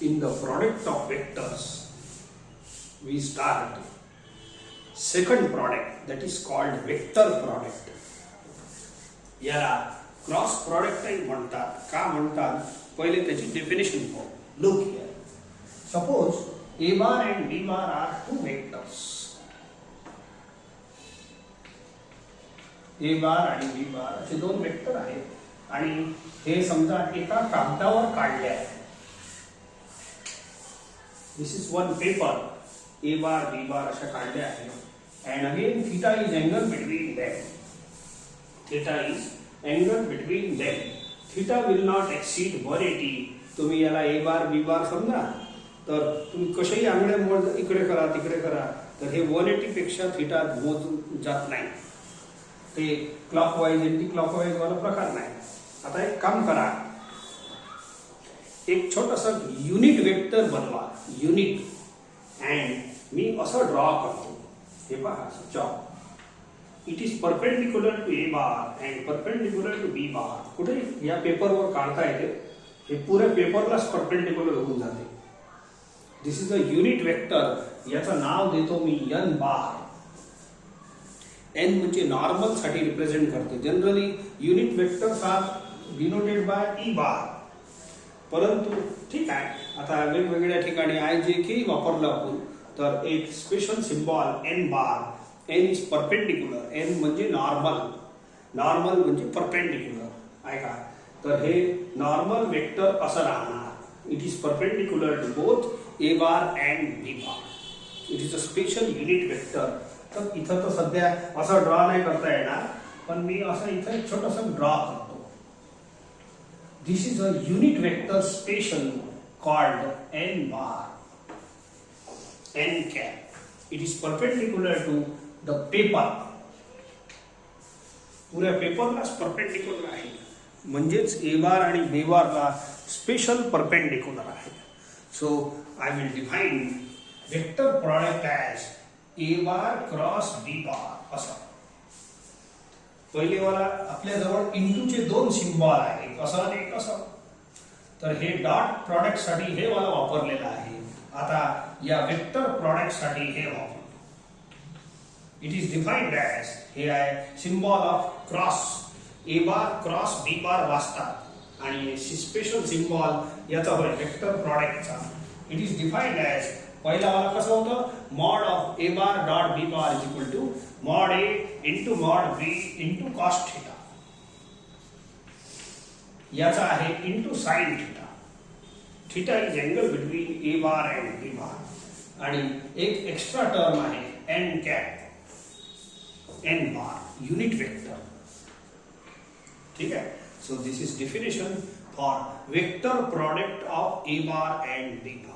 in the product of vectors, we start second product, that is called vector product. याला cross product म्हणतात. का म्हणतात? पहिले त्याची डेफिनेशन पाहू. Look here. Suppose a bar and b bar are two vectors. a bar आणि b bar असे दोन वेक्टर आहेत आणि हे समजा एका कागदावर काढले आहे. This is one paper. A bar, B bar अशा काढले आहे. And again theta is angle between them. Theta is angle between them. Theta will not exceed 180. तुम्ही याला A bar, B bar समजा तर तुम्ही कशाही आंगड्या मोड इकडे करा तिकडे करा तर हे 180 पेक्षा थीटा मोजून जात नाही. ते क्लॉकवाईज अँटी क्लॉकवाईज वाला प्रकार नाही. आता एक काम करा, एक छोटासा युनिट वेक्टर बनवा. युनिट अँड मी असं ड्रॉ करतो. हे पहा chalk. It is perpendicular to A bar and perpendicular to B bar. कुठे या पेपरवर काढता येते. हे पुऱ्या पेपरलाच परपेंडिक्युलर होऊन जाते. This is a unit vector. याचं नाव देतो मी एन बार. एन म्हणजे नॉर्मल साठी रिप्रेझेंट करते. Generally unit vectors are denoted by E bar. परंतु ठीक आहे, आता वेगवेगळ्या ठिकाणी आय जे के वापरलं आपण तर एक special symbol N bar. N is perpendicular. N म्हणजे नॉर्मल. नॉर्मल म्हणजे परपेंडिक्युलर. ऐका, तर हे नॉर्मल वेक्टर असं राहणार. It is perpendicular to both A bar and B bar. It is a special unit vector. तर इथं तर सध्या असं ड्रॉ नाही करता येणार, पण मी असं इथं एक छोटंसं ड्रॉ करतो. This is a unit vector special called n bar. N cap. It is perpendicular to the paper. पुऱ्या पेपरलाच परपेंडिक्युलर आहे. म्हणजेच ए बार आणि बी बारला स्पेशल परपेंडिक्युलर आहे. So I will define vector product as A bar cross B bar असं. पहिले वाला आपल्याजवळ इंटूचे दोन सिम्बॉल आहेत, असं आणि एक असं. तर हे डॉट प्रॉडक्ट साठी हे वाला वापरलेलं आहे. आता या वेक्टर प्रॉडक्ट साठी हे वापरू. इट इज डिफाइंड ॲज हे आहे symbol of cross. A bar cross B bar वाचतात आणि स्पेशल सिम्बॉल याचा होय वेक्टर प्रॉडक्टचा. इट इज डिफाइंड ॲज पहिला वाला कसं होतं, mod of A bar dot B bar is equal to mod A into mod B into cos theta. याचा आहे into sine theta. Theta is angle between A bar and B bar. आणि एक extra term आहे N cap. N bar unit vector. ठीक आहे. So this is definition for vector product of A bar and B bar.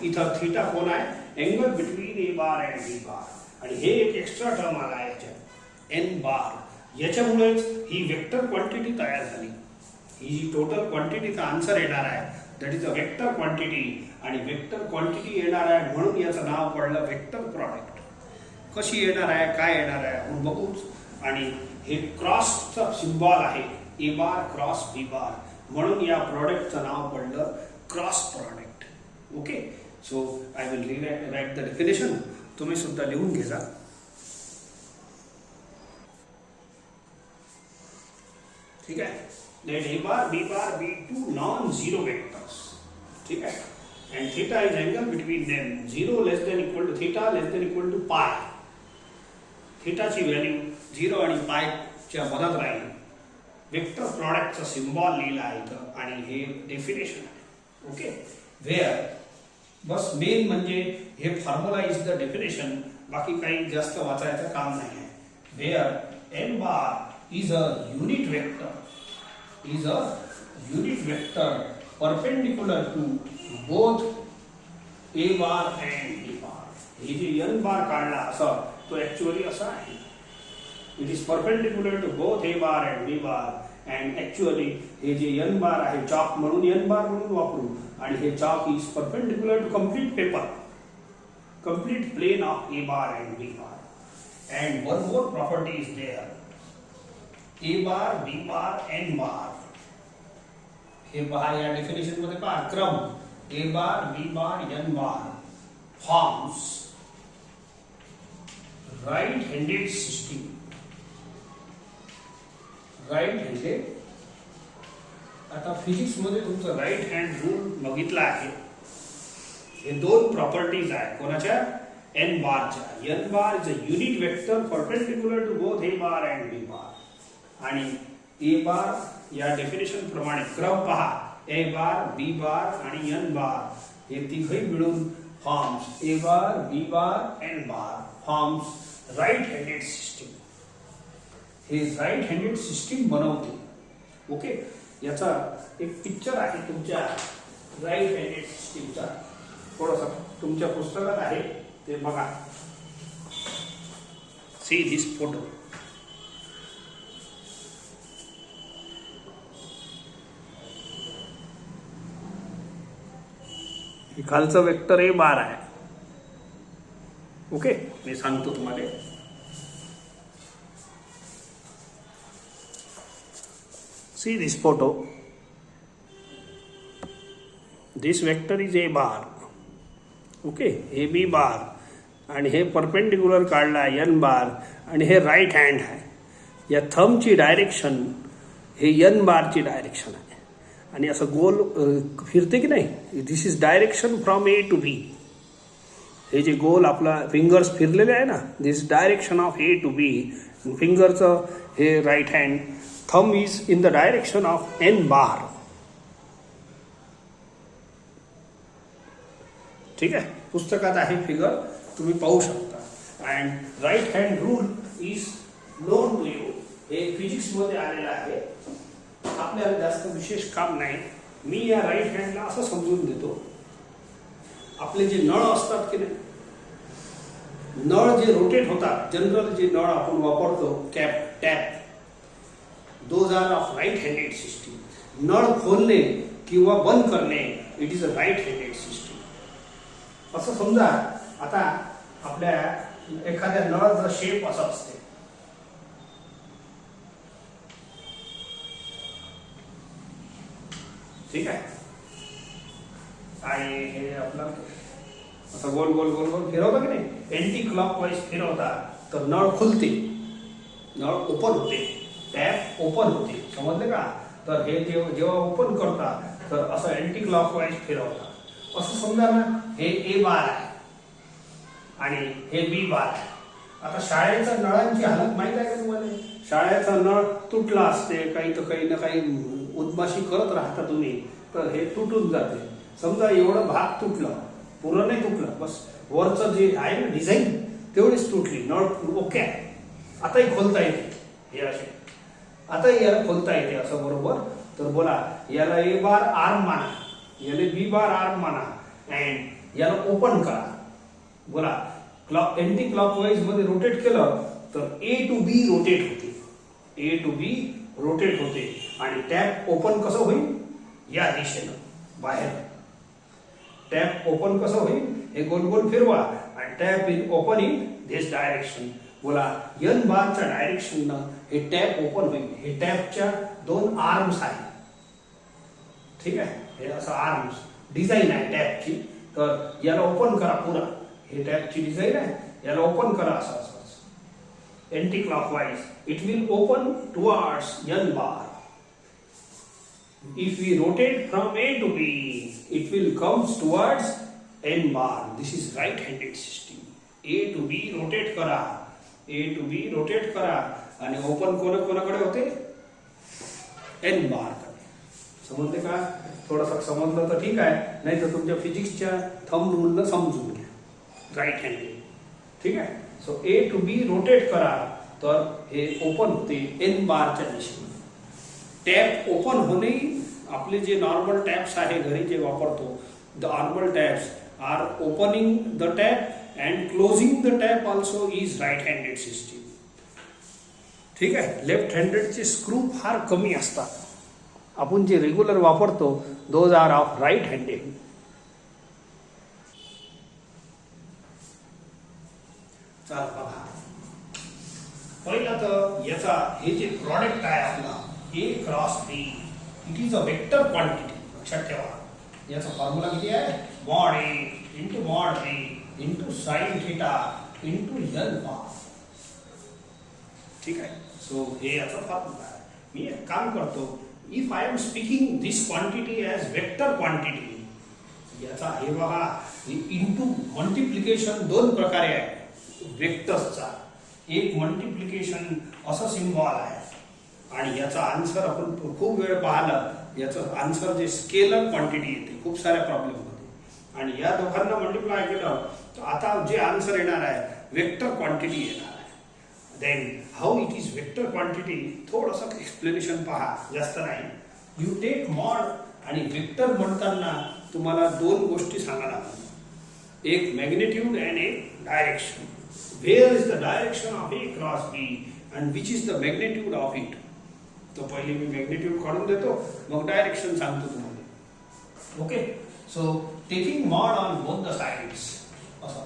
इथं theta कोण आहे, angle between A bar and B bar. आणि हे एक एक्स्ट्रा टर्म आला याच्यात एन बार. याच्यामुळेच ही वेक्टर क्वांटिटी तयार झाली. ही जी टोटल क्वांटिटीचा आन्सर येणार आहे that is a vector quantity. आणि वेक्टर क्वांटिटी येणार आहे म्हणून याचं नाव पडलं वेक्टर प्रॉडक्ट. कशी येणार आहे, काय येणार आहे आपण बघूच. आणि हे क्रॉसचा सिम्बॉल आहे ए बार क्रॉस बी बार म्हणून या प्रॉडक्टचं नाव पडलं cross product. Okay. So I will write the definition. तुम्ही सुद्धा लिहून घ्या. ठीक आहे. Let A bar B bar be two non zero vectors. ठीक आहे. And theta is angle between them. 0 less than equal to theta less than equal to pi. थीटाची value 0 आणि पायच्या मधात राहील. वेक्टर प्रॉडक्टचा सिम्बॉल लिहिला आहे इथं आणि हे डेफिनेशन आहे. ओके. वेअर बस मेन म्हणजे हे फॉर्म्युला इज द डेफिनेशन. बाकी काही जास्त वाचायचं काम नाही आहे. Where N bar is a unit vector. Is a unit vector perpendicular to both A bar and B bar. हे जे एन बार काढला असं तो ऍक्च्युअली असा आहे. It is perpendicular to both A bar and B bar. And actually हे जे N बार आहे चॉक म्हणून एन बार म्हणून वापरू. आणि हे chalk is perpendicular to complete paper, complete plane of A bar and B bar. And one more property is there. A bar, B bar, N bar. हे पहा या डेफिनेशन मध्ये पहा क्रम A bar B bar N bar forms right handed system. Right handed. आता physics मध्ये तुमचं right hand rule बघितला आहे. हे दोन प्रॉपर्टीज आहेत कोणाच्या एन बारच्या. N bar is a unit vector perpendicular to both A bar and B bar. आणि ए बार या डेफिनेशन प्रमाणे क्रम पहा ए बार बी बार आणि एन बार हे तिघही मिळून forms A bar B bar N bar forms right handed system. हे राइट हँडेड सिस्टीम बनवते. ओके. याचा एक पिक्चर आहे तुमच्या राइट हँडेड सिस्टीमचा. थोडासा तुमच्या पुस्तकात आहे ते बघा. See this photo. खालचं वेक्टर ए बार आहे. ओके. मी सांगतो तुम्हाला. See this photo. This vector is A bar. Okay. A B bar आणि हे परपेंडिक्युलर काढला एन बार आणि हे राईट हँड आहे. या थंबची डायरेक्शन हे एन बारची डायरेक्शन आहे आणि असं गोल फिरते की नाही. This is direction from A to B. हे जे गोल आपला फिंगर्स फिरलेले आहे ना this direction of A to B. फिंगरचं हे right hand thumb is in the direction of N bar. ठीक आहे. पुस्तकात आहे फिगर तुम्ही पाहू शकता. And right hand rule is known to you. हे फिजिक्स मध्ये आलेलं आहे. आपल्याला जास्त विशेष काम नाही. मी या राईट हँडला असं समजून देतो. आपले जे नळ असतात की नाही नळ जे रोटेट होतात जनरल जे नळ आपण वापरतो cap tap those are of right handed system. नळ खोलणे किंवा बंद करणे it is a right handed system. असं समजा आता आपल्या एखाद्या नळाचा शेप असा असते. ठीक आहे. आणि हे आपला असं गोल गोल गोल गोल फिरवता की नाही एंटी क्लॉकवाईज फिरवता तर नळ खुलते. नळ ओपन होते. टॅप ओपन होते. समजले का. तर हे जेव्हा ओपन करता तर असं एंटी क्लॉकवाईज फिरवता. असं समजा ना हे ए बार आहे आणि हे बी बार आहे. आता शाळेच्या नळांची हालत माहित आहे का तुम्हाला. शाळेचा नळ तुटला असते काही तर काही ना काही उद्माशी करत राहता तुम्ही तर हे तुटून जाते. समजा एवढं भाग तुटलं पूर्ण नाही तुटलं बस वरचं जे आहे ना डिझाईन तेवढीच तुटली. नळ ओके आहे. आताही खोलता येते. हे असे आताही याला खोलता येते असं बरोबर. तर बोला याला ए बार आर्म माना याला बी बार आर्म माना अँड याला ओपन करा. बोला एंटी क्लॉकवाईज मध्ये रोटेट केलं तर ए टू बी रोटेट होते. ए टू बी रोटेट होते आणि टॅप ओपन कसं होईल या दिशेनं बाहेर. टॅप ओपन कसं होईल हे गोल गोल फिरवा आणि tap in open in this direction. बोला एन बारच्या डायरेक्शननं हे टॅप ओपन होईल. हे टॅपच्या दोन आर्म्स आहेत. ठीक आहे. हे असं आर्म्स डिझाईन आहे टॅपची. तर याला ओपन करा पुरा. हे टॅपची डिझाईन आहे याला ओपन करा असं असं anti clockwise it will open towards an bar. If we rotate from A to B, it will comes towards N bar. This is right-handed system. A to B rotate करा. A to B rotate करा आणि open कोणाकडे होते N bar कडे. समजले का. थोडंसं समजलं तर ठीक आहे नाही तर तुमच्या फिजिक्सच्या थंब रूलनं समजून घ्या. Right handed. ठीक आहे. So A to B rotate करा तर हे ओपन होते N बारच्या दिशेने. टॅप ओपन होणे आपले जे नॉर्मल टॅप्स आहे घरी जे वापरतो the normal taps are opening the tap and closing the tap also is right handed system. ठीक आहे. लेफ्ट हँडेडचे स्क्रू फार कमी असतात. आपण जे रेग्युलर वापरतो those are of right handed. चला बघा पहिला तर याचा हे जे प्रॉडक्ट आहे आपला A cross B it is a vector quantity. लक्षात ठेवा. याचा फॉर्म्युला किती आहे? Mod A into mod B into sine theta into L bar. ठीक आहे. सो हे याचा फॉर्म्युला आहे. मी एक काम करतो, if I am speaking this quantity as vector quantity, याचा हे बघा इंटू मल्टिप्लिकेशन दोन प्रकारे आहे वेक्टर्सचा. एक मल्टिप्लिकेशन असं सिम्बॉल आहे आणि याचा आन्सर आपण खूप वेळ पाहिलं, याचं आन्सर जे स्केलर क्वांटिटी येते खूप साऱ्या प्रॉब्लेममध्ये, आणि या दोघांना मल्टिप्लाय केलं तर आता जे आन्सर येणार आहे वेक्टर क्वांटिटी येणार आहे. Then how it is vector quantity, थोडंसं एक्सप्लेनेशन पहा, जास्त नाही. यू टेक मॉड आणि वेक्टर म्हणताना तुम्हाला दोन गोष्टी सांगायला लागतात, एक मॅग्निट्यूड अँड एक direction. Where is the direction of A cross B and which is the magnitude of it. तो पहिले मी मॅग्निट्यूड काढून देतो, मग डायरेक्शन सांगतो तुम्हाला. Okay. So taking mod on both the sides, असं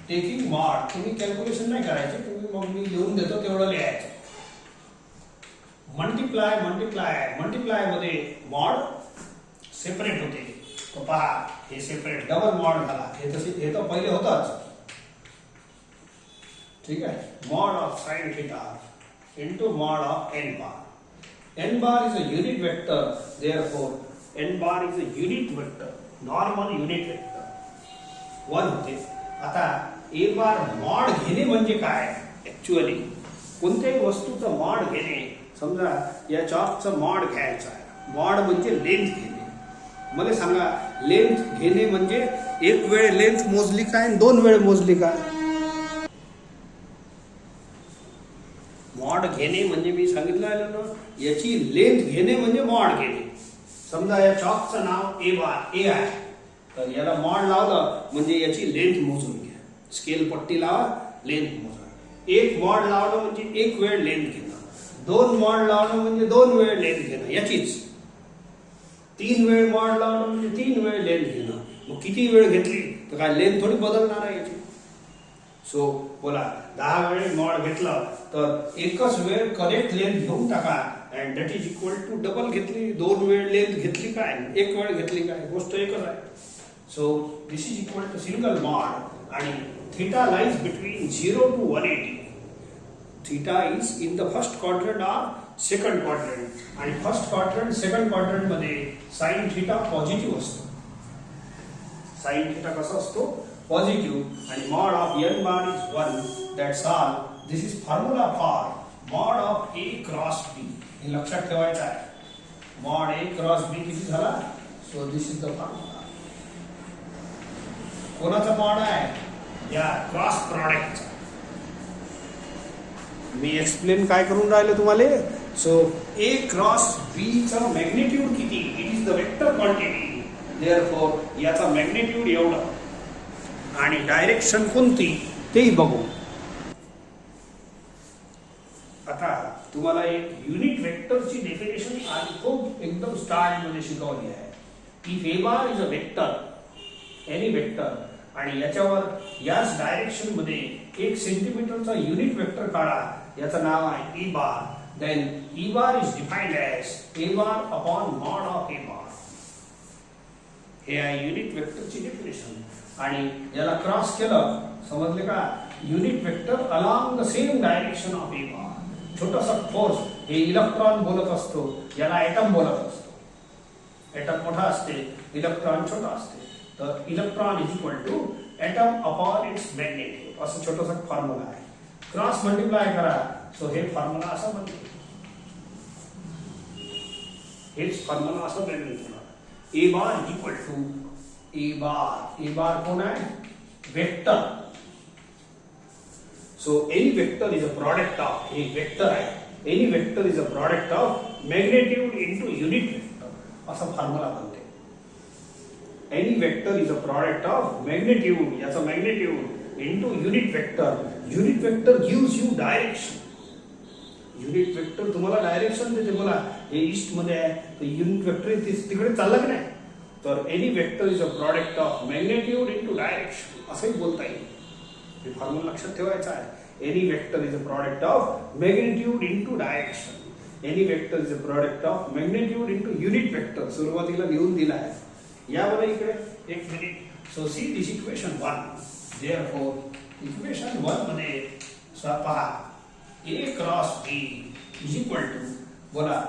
टेकिंग मॉड तुम्ही कॅल्क्युलेशन नाही करायचे, तुम्ही मग मी लिहून देतो तेवढं लिहायचं. मल्टिप्लाय मल्टिप्लाय मल्टिप्लाय मध्ये मॉड सेपरेट होते, तो पहा हे सेपरेट डबल मॉड झाला. हे तर पहिले होतच. ठीक आहे. Mod of sine theta into mod of n bar. n bar is a unit vector, therefore n bar is a unit vector, normal unit vector. 1 होते. आता a bar mod घेणे म्हणजे काय? ऍक्च्युअली कोणत्याही वस्तूचं मॉड घेणे, समजा या चॉकचं मॉड घ्यायचं आहे. मॉड म्हणजे लेंथ घेणे. मला सांगा लेंथ घेणे म्हणजे एक वेळ लेंथ मोजली काय, दोन वेळ मोजली काय? मॉड घेणे म्हणजे मी सांगितलं ना, याची लेंथ घेणे म्हणजे मॉड घेणे. समजा या चॉकचं नाव ए बार ए आहे, तर याला मॉड लावलं म्हणजे याची लेंथ मोजून घ्या. स्केल पट्टी लावा, लेंथ मोजा. एक मॉड लावलं म्हणजे एक वेळ लेंथ घेणं, दोन मॉड लावणं म्हणजे दोन वेळ लेंथ घेणं याचीच. तीन वेळ मॉड लावणं म्हणजे तीन वेळ लेंथ घेणं. मग किती वेळ घेतली तर काय लेंथ थोडी बदलणार आहे याची. सो बोला 10 वेळ मॉड घेतलं तर एकच वेळ करेक्ट लेंथ घेऊन टाका, and that is equal to double घेतली, दोन वेळ लेंथ घेतली काय, एक वेळ घेतली काय, गोष्ट एकच आहे. So this is equal to single mod आणि theta lies between 0 to 180. Theta is in the first quadrant or second quadrant, आणि फर्स्ट क्वाड्रंट सेकंड क्वाड्रंट मध्ये साइन थीटा पॉझिटिव्ह असतो. साइन थीटा कसा असतो? पॉझिटिव्ह. आणि mod of n bar is 1. That's all. This is formula for mod of A cross B. हे लक्षात ठेवायचं आहे. mod A cross B किती झाला? So this is the formula. कोणाचा मॉड आहे? या क्रॉस प्रॉडक्टचा. मी एक्सप्लेन काय करून राहिले तुम्हाला. सो A क्रॉस B चा मॅग्निट्यूड किती? It is the vector quantity. Therefore याचा मॅग्निट्यूड एवढं आणि डायरेक्शन कोणती तेही बघू. आता तुम्हाला एक युनिट वेक्टरची डेफिनेशन आणि खूप एकदम स्टार्ट मध्ये शिकवली आहे. If A bar is a vector, any vector, आणि याच्यावर याच डायरेक्शन मध्ये 1 सेंटीमीटरचा युनिट वेक्टर काढा, याचं नाव आहे E bar. Then E bar is defined as A bar upon mod of A bar. हे आहे युनिट वेक्टरची डेफिनेशन. आणि याला क्रॉस केलं, समजले का? Unit vector along the same direction of A bar. छोटासा फोर्स, हे इलेक्ट्रॉन बोलत असतो, याला एटम बोलत असतो. एटम मोठा असते, इलेक्ट्रॉन छोटा असते. तर electron is equal to atom upon its magnitude, असं छोटासा फॉर्म्युला आहे. क्रॉस मल्टिप्लाय करा, सो हे फॉर्म्युला असं बनते. हेच फॉर्म्युला असं बनते. A bar is equal to A bar. A bar कोण आहे? Vector. So any vector is a product of, a vector आहे, any vector is a product of magnitude into unit vector, असा formula बनते. Any vector is a product of magnitude, याचा magnitude into unit vector. Unit vector gives you direction. Unit vector तुम्हाला direction देते. बोला हे east मध्ये आहे, तर युनिट वेक्टर तिकडे चाललं की नाही. तर any vector is a product of magnitude into direction, असंही बोलता येईल. हे फॉर्म्युला लक्षात ठेवायचा आहे. Any vector is a product of magnitude into direction. Any vector is a product of magnitude into unit vector. सुरुवातीला लिहून दिला आहे. या बरं इकडे एक minute. So see this equation 1. Therefore equation 1 मध्ये पहा A cross B is equal to, बोला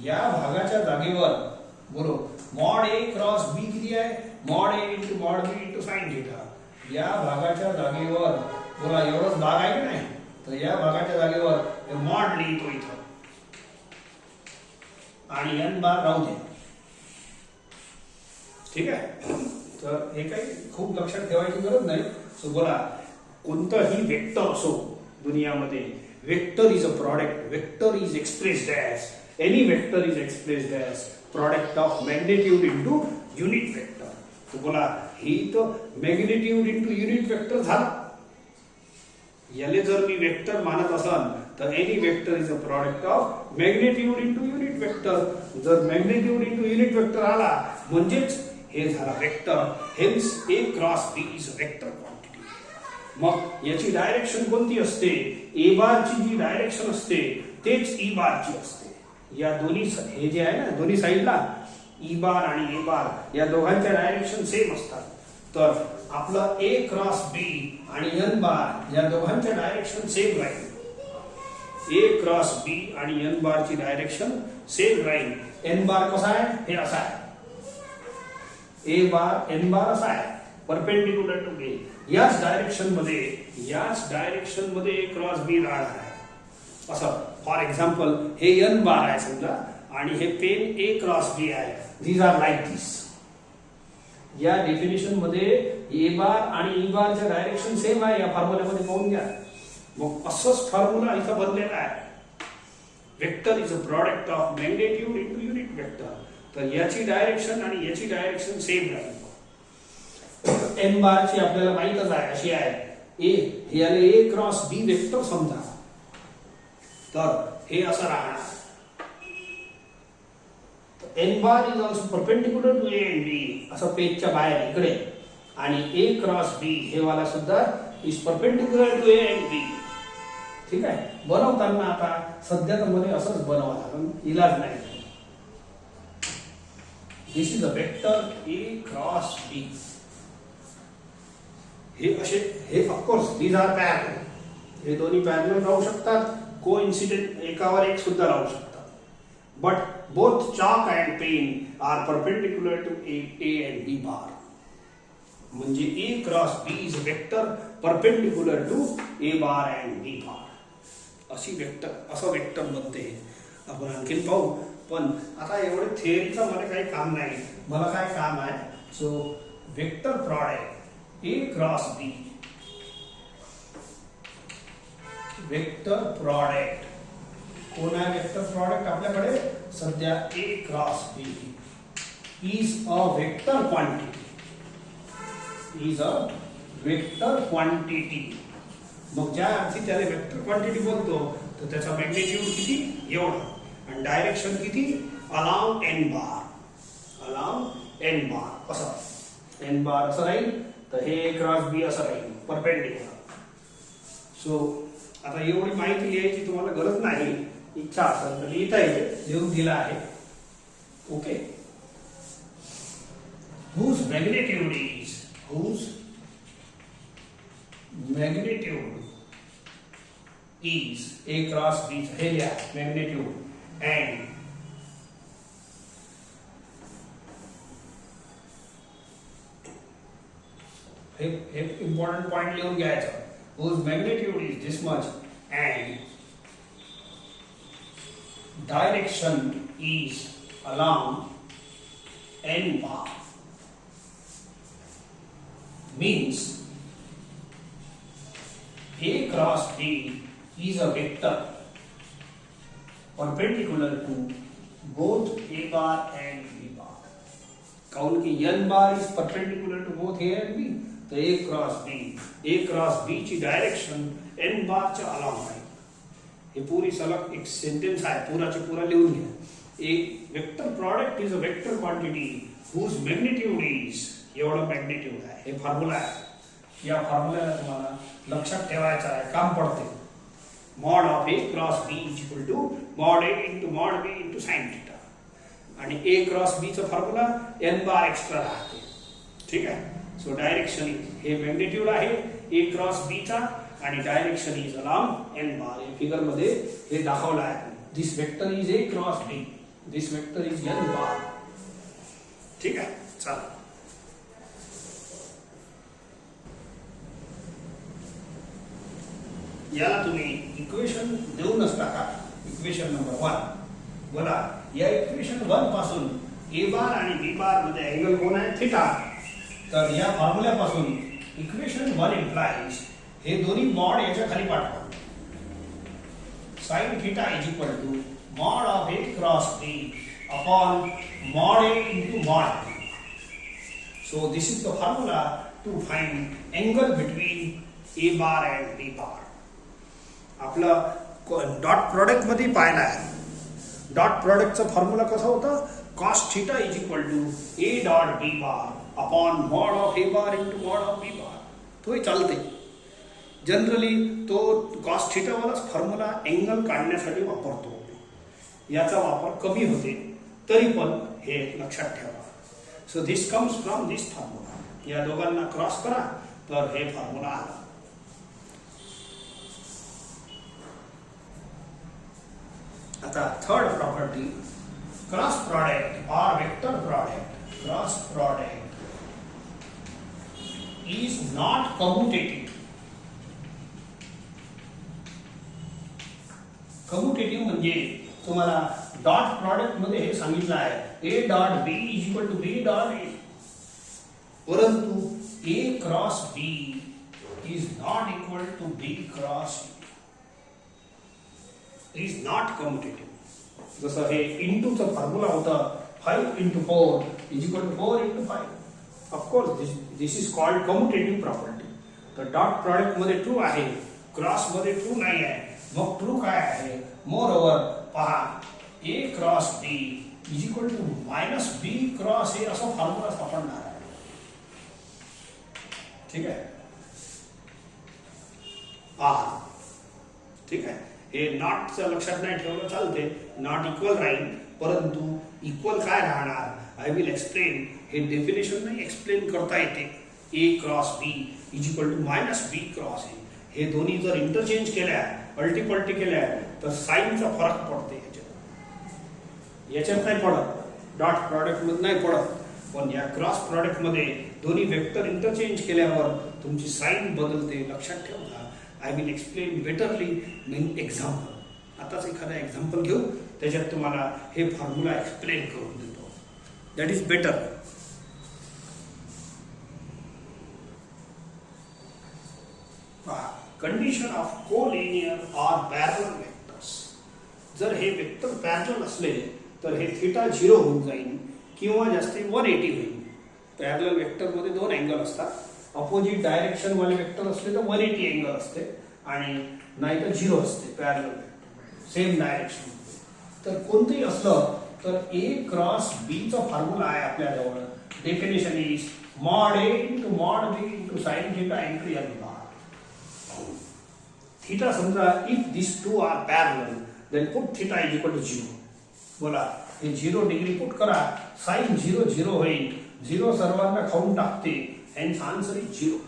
या भागाच्या जागेवर बोलो मॉड A क्रॉस B किती आहे? Mod A into mod B into sine theta. या भागाच्या जागेवर बोला एवढंच भाग आहे की नाही, तर या भागाच्या जागेवर मॉड लिहितो इथं आणि n बार राहू दे. ठीक आहे. तर हे काही खूप लक्षात ठेवायची गरज नाही. सो बोला कोणताही वेक्टर असो दुनियामध्ये, vector is a product. Vector is expressed as, any vector is expressed as product of magnitude into unit vector. तो बोला ही तर मॅग्निट्यूड इंटू युनिट वेक्टर झाला. याले जर मी वेक्टर मानत असाल तर any vector is a product of magnitude into unit vector. जर मॅग्निट्यूड इंटू युनिट वेक्टर आला म्हणजेच हे झाला vector. Hence A cross B is a vector quantity. मग याची डायरेक्शन कोणती असते? A बारची जी डायरेक्शन असते तेच E बारची असते. या दोन्ही हे जे आहे ना दोन्ही साइडला E बार आणि A बार या दोघांच्या डायरेक्शन सेम असतात. तर आपलं A क्रॉस B आणि n बार या दोघांच्या डायरेक्शन सेम राहील. A क्रॉस B आणि n बारची डायरेक्शन सेम राहील. n बार कसा आहे? हे असा आहे. A बार n बार असा आहे परपेंडिक्युलर टू A. याच डायरेक्शन मध्ये A क्रॉस B राहणार आहे. असं फॉर एक्झाम्पल हे n बार आहे समजा आणि हे पेन A क्रॉस B आहे. दीज आर लाईक दिस. या डेफिनेशन मध्ये A बार आणि E बारच्या डायरेक्शन सेम आहे. या फॉर्म्युल्यामध्ये पाहून घ्या. मग असंच फॉर्म्युला इथं बनलेला आहे. Vector is a product of magnitude into unit vector. तर याची डायरेक्शन आणि याची डायरेक्शन सेम राहील. n बारची आपल्याला माहितच आहे अशी आहे. याला A क्रॉस B वेक्टर समजा. तर हे असं राहणार. n bar is also perpendicular to A and B. असं पेजच्या बाहेर इकडे. आणि A क्रॉस B हे वाला सुद्धा is perpendicular to A and B. ठीक आहे. बनवताना आता सध्या तर मध्ये असंच बनवा लागेल, इलाज नाही. This is a vector A cross B. हे असे हे ऑफकोर्स दीज आर पॅरलल. हे दोन्ही पॅरलल राहू शकतात. कोइन्सिडेंट एकावर एक सुद्धा राहू शकतात. But both chalk and pen are perpendicular to A and B bar. म्हणजे A cross B is a vector perpendicular to A bar and B bar. अशी वेक्टर असं वेक्टर बनते. आपण आणखीन पाहू. पण आता एवढे थिअरीचं मला काही काम नाही. मला काय काम आहे? So vector product A cross B, vector product कोण आहे? वेक्टर प्रॉडक्ट आपल्याकडे सध्या A cross B is a vector quantity. Is a vector quantity. मग ज्या अर्थी त्याला वेक्टर क्वांटिटी बोलतो तर त्याचा मॅग्निट्यूड किती? एवढा. आणि डायरेक्शन किती? अलाउंग n बार. अलाउंग n बार. असं n बार असं राहील. तर हे A क्रॉस B असं राहील परपेंडिक्युलर. सो आता एवढी माहिती लिहायची तुम्हाला गरज नाही. इच्छा असेल तर लिहिता येते. लिहून दिला आहे. Okay. whose magnitude is A cross B हे लिहा magnitude and हे important point लिहून घ्यायचं. whose magnitude is this much and direction is along n bar means A cross B is a vector perpendicular to both A bar and B bar. काउन की n bar is perpendicular to both A and B. तो A cross B ची direction n बार च्या along आहे. हे पूरी सलग एक sentence आहे. पूराचे पूरा लिहून घ्या. एक vector product is a vector quantity whose magnitude is एवढा मॅग्निट्यूड आहे. हे फॉर्म्युला आहे. या फॉर्म्युल्याला तुम्हाला लक्षात ठेवायचं आहे. काम पडते. Mod of A cross B is equal to mod A into mod B into sin theta. आणि A क्रॉस B चा फॉर्म्युला n बार एक्स्ट्रा राहते. ठीक आहे. सो डायरेक्शन हे मॅग्निट्यूड आहे A क्रॉस B चा आणि direction is along n bar. या फिगर मध्ये हे दाखवलं आहे. This vector is A cross B. This vector is n bar. ठीक आहे. चला याला तुम्ही इक्वेशन देऊनच टाका. इक्वेशन नंबर 1 बोला. या इक्वेशन 1 पासून ए बार आणि बी बार मध्ये अँगल कोण आहे? थिटा. तर या फॉर्म्युल्यापासून इक्वेशन 1 इम्प्लाइज हे दोन्ही मॉड याच्या खाली पाठवा. sin theta is equal to mod of A cross B upon mod A into mod B. So this is the formula to find angle between A bar and B bar. आपलं dot product मध्ये पाहिला आहे. Dot प्रोडक्टचा formula कसा होता? cos theta is equal to A dot B bar upon mod of A bar into mod of B bar. तो चालते. Generally तो cos theta वालाच formula angle काढण्यासाठी वापरतो. याचा वापर कमी होते तरी पण हे लक्षात ठेवा. So this comes from this formula. या दोघांना क्रॉस करा तर हे फॉर्म्युला आला. आता थर्ड प्रॉपर्टी, क्रॉस प्रोडक्ट और vector product. Cross product is not commutative. Commutative म्हणजे तुम्हाला डॉट प्रोडक्ट मध्ये हे सांगितलं आहे A dot B is equal to B dot A. परंतु A cross B is not equal to B cross A. Is not commutative. जसं हे इंटूचा formula होता 5 into 4 is equal to 4 into 5. Of course this is called commutative property. तर dot product मध्ये true आहे, cross मध्ये true नाही आहे. मग ट्रू काय आहे? मोर ओव्हर पहा A cross B is equal to minus B cross A असा फॉर्म्युला सापडणार आहे. ठीक आहे. पहा. ठीक आहे. हे नॉटचं लक्षात नाही ठेवलं चालते. नॉट इक्वल राहील परंतु इक्वल काय राहणार? I will explain. हे डेफिनेशन नाही एक्सप्लेन करता येते. A cross B is equal to minus B cross A. हे दोन्ही जर इंटरचेंज केल्या, अल्टीपल्टी केल्या तर साईनचा फरक पडते. याच्यात नाही पडत, डॉट प्रॉडक्ट मध्ये नाही पडत. पण या क्रॉस प्रॉडक्ट मध्ये दोन्ही वेक्टर इंटरचेंज केल्यावर तुमची साईन बदलते. लक्षात ठेवा. I will explain betterly in example. आताच एखादा एक्झाम्पल घेऊ, त्याच्यात तुम्हाला हे फॉर्म्युला एक्सप्लेन करून देतो. That is better. Condition of collinear और पॅरलल वेक्टर्स. जर हे वेक्टर पॅरलल असले तर हे थीटा 0 होऊन जाईल किंवा जास्ती 180 होईल. पॅरलल वेक्टर मध्ये दोन अँगल असतात. अपोजिट डायरेक्शन वाले वेक्टर असले तर 180 अँगल असते आणि नाही तर 0 असते. Parallel vector same direction. तर कोणतेही असलं तर A क्रॉस B चा फॉर्म्युला आहे आपल्याजवळ. Definition is mod A into mod B into sin theta into n bar. Theta समजा if this two are parallel then put theta is equal to 0. बोला हे 0 डिग्री पुट करा. Sign 0 0 होईल. 0 सर्वांना खाऊन टाकते. hence answer is 0.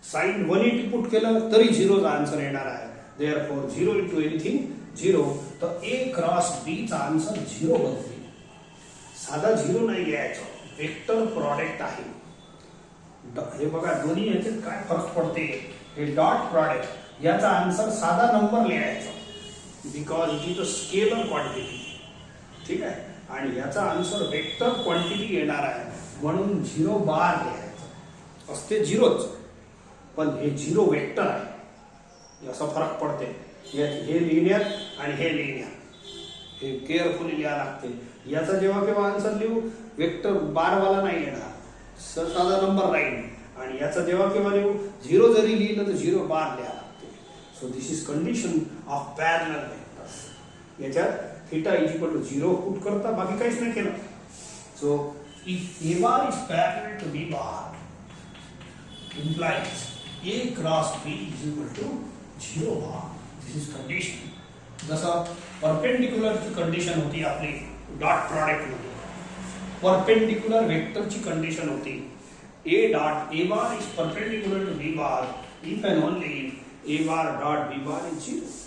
Sine 180 put केलं तरी 0 चा आन्सर येणार आहे. Therefore 0 into anything 0. तर A क्रॉस B चा आन्सर 0 बनते. साधा 0 नाही घ्यायचा, वेक्टर प्रॉडक्ट आहे. हे बघा दोन्ही याच्यात काय फरक पडते. हे डॉट प्रॉडक्ट याचा आन्सर साधा नंबर लिहायचा because it is a scalar quantity. ठीक आहे. आणि याचा आन्सर वेक्टर क्वांटिटी येणार आहे म्हणून 0 बार लिहायचा. असते 0च पण हे 0 वेक्टर आहे. याचा फरक पडते हे लिहिण्यात आणि हे लिहिण्यात. हे केअरफुली लिहा लागते. याचा जेव्हा केव्हा आन्सर लिहू वेक्टर बारवाला नाही येणार, साधा नंबर राहील. आणि याचा जेव्हा केव्हा लिहू 0 जरी लिहिलं तर 0 बार लिहा लागते. So this is condition of parallel vectors. याच्यात theta is equal to 0 put करता, बाकी काहीच नाही केलं. So if A bar is parallel to B bar implies A cross B is equal to 0 bar. This is condition. जसं परपेंडिक्युलरची condition होती आपली डॉट प्रॉडक्ट मध्ये. परपेंडिक्युलर वेक्टरची कंडिशन होती A dot A bar is perpendicular to B bar if and only A bar dot B bar is 0.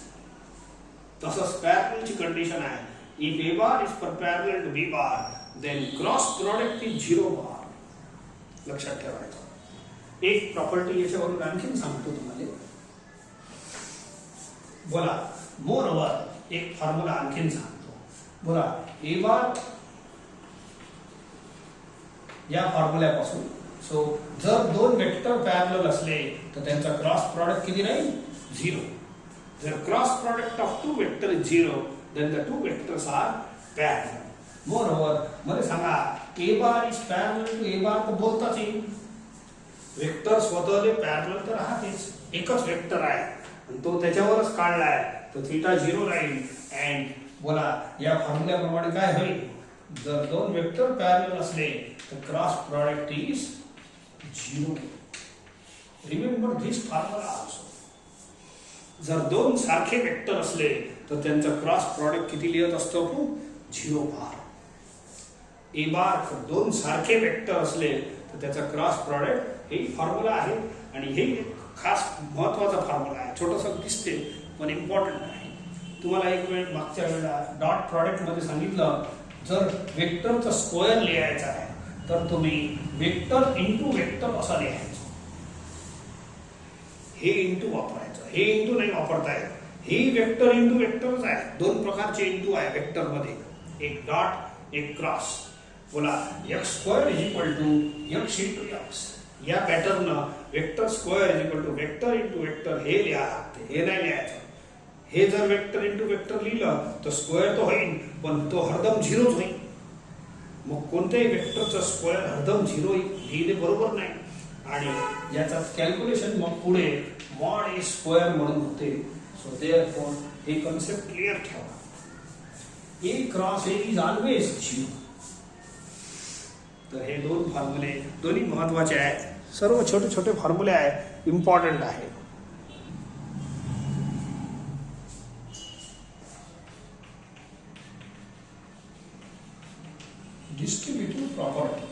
तसंच पॅरललची condition आहे. If A bar is parallel to B bar then cross product is 0 bar. लक्षात ठेवायचं. एक property याच्यावरून आणखीन सांगतो तुम्हाला. बोला मोर ओव्हर एक फॉर्म्युला आणखीन सांगतो. बोला ए बार या फॉर्म्युल्यापासून. सो जर दोन वेक्टर पॅरलल असले तर त्यांचा क्रॉस प्रॉडक्ट किती राहील 0. जर cross product of two vector is 0 then the two vectors are parallel. Moreover, मला सांगा a bar is parallel to a bar तर बोलताच येईल. वेक्टर स्वतःले पॅरलल तर राहतेच. एकच वेक्टर आहे आणि तो त्याच्यावरच काढलाय तर थीटा 0 राहील. अँड बोला या फॉर्म्युल्याप्रमाणे काय होईल. जर दोन वेक्टर पॅरलल असले तर cross product is 0. Remember this formula also. जर दोन सारखे वेक्टर असले तर त्यांचा क्रॉस प्रॉडक्ट किती लिहित असतो आपण 0 बार. ए बार दोन सारखे वेक्टर असले तर त्याचा क्रॉस प्रॉडक्ट हे फॉर्म्युला आहे आणि हे खास महत्त्वाचा फॉर्म्युला आहे. छोटासा दिसते पण इम्पॉर्टंट आहे. तुम्हाला एक वेळ मागच्या वेळेला डॉट प्रॉडक्ट मध्ये सांगितलं जर वेक्टरचा स्क्वेअर लिहायचा आहे तर तुम्ही वेक्टर इंटू वेक्टर असा लिहायचं. हे इंटू वापरायचं. हे इंटू नाही वापरता येत. हे वेक्टर इंटू वेक्टरच आहे. दोन प्रकारचे इंटू आहे वेक्टर मध्ये. एक डॉट एक क्रॉस. बोला x square is equal to x into x. या pattern vector square is equal to vector into vector हे लिहा लागते. हे नाही लिहायचं. हे जर वेक्टर इंटू वेक्टर लिहिलं तर स्क्वेअर तो होईल पण तो हरदम 0च होईल. मग कोणत्याही वेक्टरचा स्क्वेअर हरदम 0 लिहिणे बरोबर नाही. आणि याचा कॅल्क्युलेशन मग पुढे मॉड ए स्क्वेअर म्हणून होते. सो देअरफॉर हे कन्सेप्ट क्लिअर ठेवा. ए क्रॉस ए इज ऑलवेज 0. तर हे दोन फॉर्म्युले दोन्ही महत्वाचे आहेत. सर्व छोटे छोटे फॉर्म्युले आहेत. इम्पॉर्टंट आहे. डिस्ट्रीब्युटिव्ह प्रॉपर्टी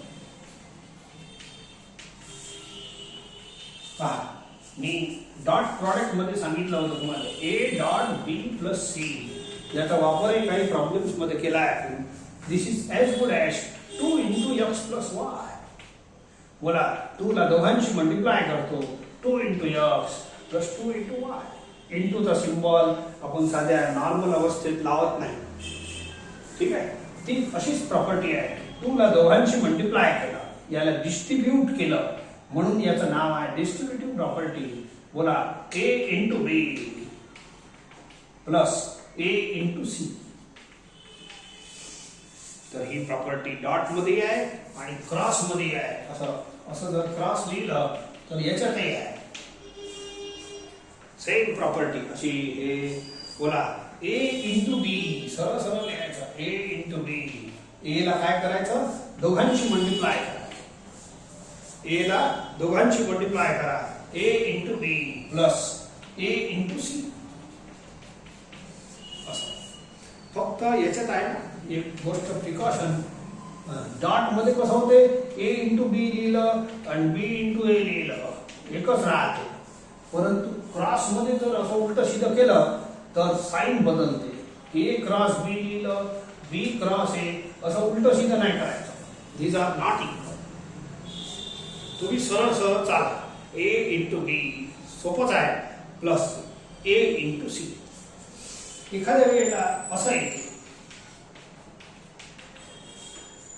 पहा. मी डॉट प्रॉडक्ट मध्ये सांगितलं होतं तुम्हाला A dot B plus C. याचा वापरही काही प्रॉब्लेम्स मध्ये केला आहे. This is as good as 2 into X plus Y. बोला 2 ला दोघांशी मल्टिप्लाय करतो. 2 into X plus 2 into Y. इंटूचा सिम्बॉल आपण साध्या नॉर्मल अवस्थेत लावत नाही. ठीक आहे. ती अशीच प्रॉपर्टी आहे. 2 ला दोघांशी मल्टिप्लाय केलं याला डिस्ट्रीब्यूट केलं म्हणून याचं नाव आहे डिस्ट्रीब्युटिव्ह प्रॉपर्टी. बोला ए इंटू बी प्लस ए इंटू सी. तर ही प्रॉपर्टी डॉट मध्ये आहे आणि क्रॉस मध्ये आहे. असं जर क्रॉस लिहिलं तर याच्यातही आहे सेम प्रॉपर्टी अशी. हे बोला ए इंटू बी सरळ सरळ लिहायचं. ए इंटू बी. ए ला काय करायचं दोघांशी मल्टिप्लाय करा. ए ला दोघांशी मल्टिप्लाय करा. ए इंटू बी प्लस ए इंटू सी. असं फक्त याच्यात आहे ना एक गोष्ट प्रिकॉशन. डॉट मध्ये कसं होते ए इंटू बी लिहिलं आणि बी इंटू ए लिहिलं एकच राहते. परंतु क्रॉस मध्ये जर असं उलट सीधं केलं तर साइन बदलते. ए क्रॉस बी लिहिलं बी क्रॉस ए असं उलट सीधं नाही करायचं. These are not equal. तुम्ही सरळ सरळ चाला. ए इंटू बी सोपंच आहे प्लस ए इंटू सी. एखाद्या वेळेला असं येते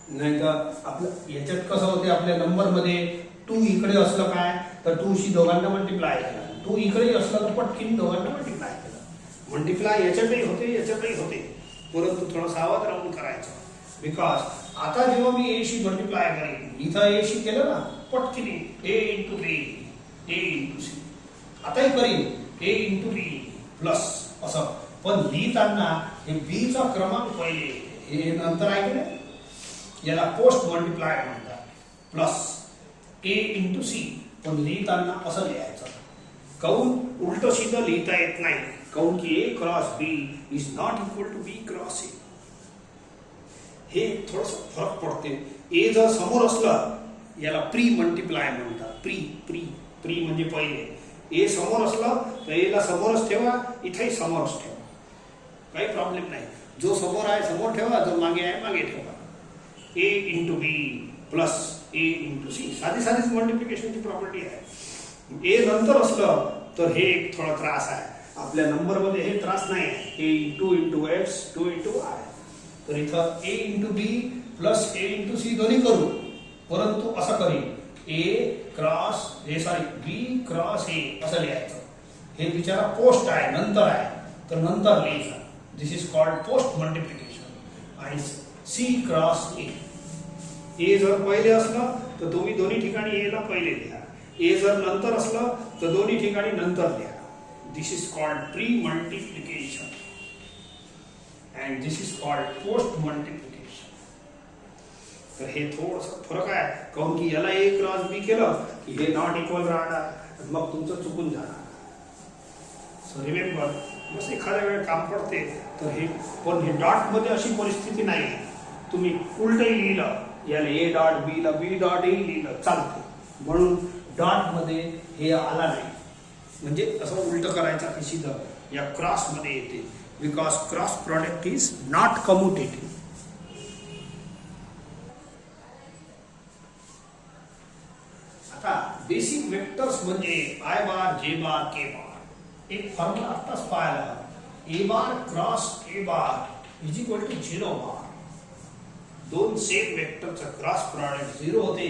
नाही तर आपलं याच्यात कसं होते आपल्या नंबर मध्ये 2 इकडे असलं काय तर 2 शी दोघांना मल्टिप्लाय केला. 2 इकडे असलं तर पटकीन दोघांना मल्टिप्लाय केलं. मल्टिप्लाय याच्यातही होते याच्यातही होते. परंतु थोडं सावध राहून करायचं. बिकॉज आता जेव्हा मी ए शी मल्टिप्लाय करेन इथं ए शी केलं ना पटकीने ए इंटू बी ए इंटू सी. आताही करीन ए इंटू बी प्लस असं. पण लिहिताना हे बी चा क्रमांक पहिले हे नंतर आहे की नाही याला पोस्ट मल्टिप्लाय म्हणतात. प्लस ए इंटू सी पण लिहिताना असं लिहायचं. काऊन उलट सीधं लिहिता येत नाही. काऊन की A cross B is not equal to B cross A. हे थोडस फरक पडते. A जर समोर असलं याला प्री मल्टिप्लाय म्हणतात. प्री प्री प्री म्हणजे पहिले. A समोर असलं तर A ला समोरच ठेवा, इथेही समोरच ठेवा, काही प्रॉब्लेम नाही. जो समोर आहे समोर ठेवा, जो मागे आहे मागे ठेवा. A into B plus A into C साधी साधीच मल्टिप्लिकेशनची प्रॉपर्टी आहे. A नंतर असलं तर हे एक थोडा त्रास आहे. आपल्या नंबरमध्ये हे त्रास नाही आहे. A into X 2 into Y. तर इथं A into B plus A into C दोन्ही करू, परंतु असं करीन A cross B cross A असं लिहायचं. हे बिचारा पोस्ट आहे, नंतर आहे, तर नंतर लिहायचं. दिस इज कॉल्ड पोस्ट मल्टिप्लिकेशन. आणि C क्रॉस A. A जर पहिले असलं तर तुम्ही दोन्ही ठिकाणी A ला पहिले लिहा. A जर नंतर असलं तर दोन्ही ठिकाणी नंतर लिहा. This is called pre multiplication and this is called post multiplication. तर हे थोडंसं फरक आहे, काऊन की याला A क्रॉस B केलं की हे नॉट इक्वल राहणार, मग तुमचं चुकून जाणार. सो रिमेंबर, बस एखाद्या वेळ काम पडते तर हे, पण हे डॉट मध्ये अशी परिस्थिती नाही आहे. तुम्ही उलटही लिहिलं, याला A डॉट B ला B डॉट A लिहिलं चालते, म्हणून डॉट मध्ये हे आला नाही. म्हणजे असं उलट करायचा की सीधं या क्रॉस मध्ये येते, because cross product is not commutative. आता बेसिक वेक्टर्स म्हणजे I bar, J bar, K bar. एक फॉर्म्युला आत्ताच पाहिला, A bar cross A bar is equal to 0 bar. दोन सेम वेक्टरचा क्रॉस प्रॉडक्ट 0 होते.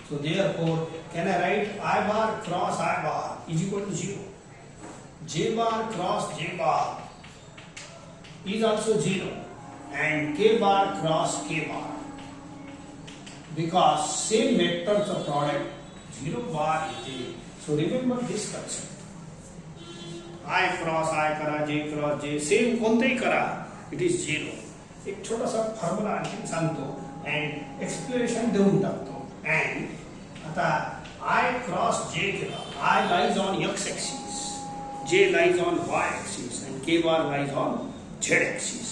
So therefore can I write I bar cross I bar is equal to 0. J bar cross J bar is also 0 and K bar cross K bar, because same vectors of product 0 bar is. So remember this concept. I cross I करा, J cross J, same कोणतेही करा, it is 0. एक छोटासा formula आणखी सांगतो and explanation देऊन टाकतो. and आता I cross J केला, I lies on X axis, J lies on Y axis and K bar lies on Z axis.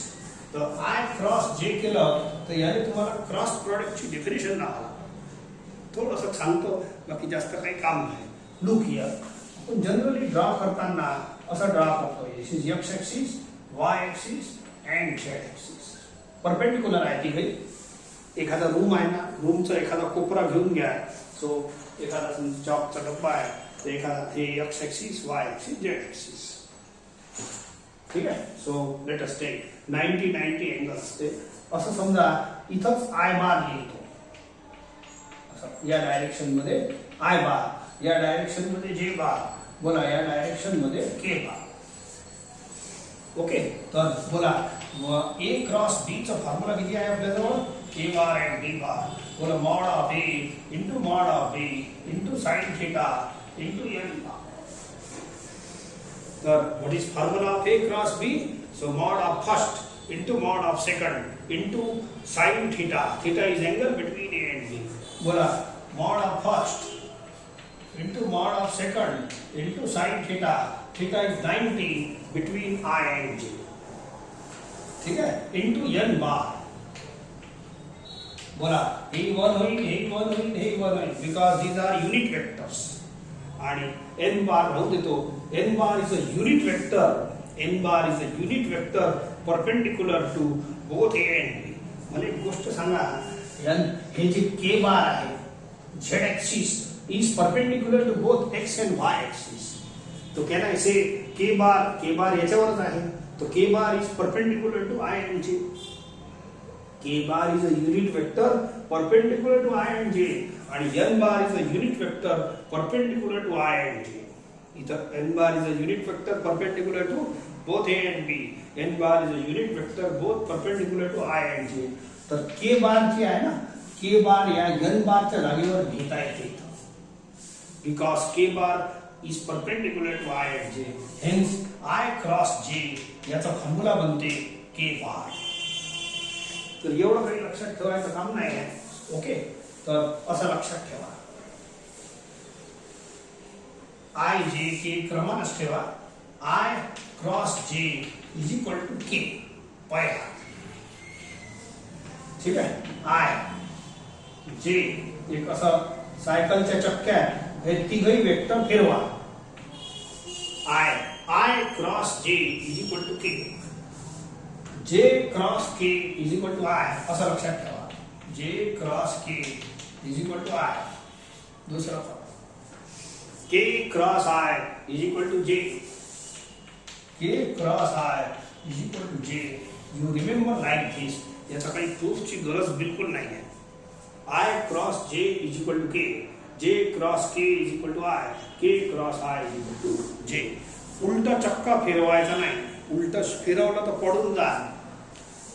तर I क्रॉस J केलं तर याने तुम्हाला क्रॉस प्रॉडक्टची डेफिनेशन दाखवला. थोडंसं सांगतो, बाकी जास्त काही काम नाही. लुक हियर, आपण जनरली ड्रॉ करताना असं ड्रॉ करतो. This is X axis, Y axis and Z axis. Perpendicular आहे ती काही. एखादा रूम आहे ना, रूमचा एखादा कोपरा घेऊन घ्या. सो एखादा चॉकचा डब्बा आहे, तर एखादा हे X axis, Y axis, Z axis. ठीक आहे. So let us take 90-90 angle असते. असं समजा इथंच I बार लिहितो, असं या डायरेक्शन मध्ये I बार, या डायरेक्शन मध्ये J बार, बोला या डायरेक्शन मध्ये K बार. ओके, तर बोला A क्रॉस B चा फॉर्म्युला किती आहे आपल्याजवळ? K बार and B बार. बोला mod of A into mod of B into sine theta into N bar. What is formula of A cross B? So mod of first into mod of second into sin theta. Theta is angle between A and B. बोला mod of first into mod of second into sin theta. Theta is 90 between I and J. ठीक है? Into N bar. बोला A 1 होईल, A 1 होईल, A 1 होईल, because these are unit vectors. आणि N बार राहू देतो. N bar is a unit vector. N bar is a unit vector perpendicular to both A and B. मला एक गोष्ट सांगा, हे जे K बार आहे, Z axis is perpendicular to both X and Y axis. तो can I say K bar याच्यावरच आहे, तो K bar is perpendicular to I and J. K bar is a unit vector perpendicular to I and J. आणि N bar is a unit vector perpendicular to I and J. इथं N bar is a unit vector perpendicular to both A and B. N bar is a unit vector both perpendicular to I and J. तर K bar जी आहे ना, K bar या N bar च्या जागेवर घेता येते इथं. Because K bar is perpendicular to I and J. Hence I cross J याचा फॉर्म्युला बनते K bar. तर एवढं काही लक्षात ठेवायचं काम नाही आहे. ओके, तर असं लक्षात ठेवा, I J K क्रमानच ठेवा. I cross J is equal to K पहिला. ठीक आहे. I J एक असं सायकलच्या चक्क्यात हे तिघही वेक्टर फिरवा. I cross J is equal to K. J cross K is equal to I असं लक्षात ठेवा. J cross K is equal to I. दूसरा K cross I is equal to J. K cross I is equal to J. You remember like this. याचा काही प्रूफची गरज बिलकुल नाही आहे. I cross J is equal to K. J cross K is equal to I. K cross I is equal to J. उलटा चक्का फिरवायचा नाही. उलट फिरवलं तर पडून जा.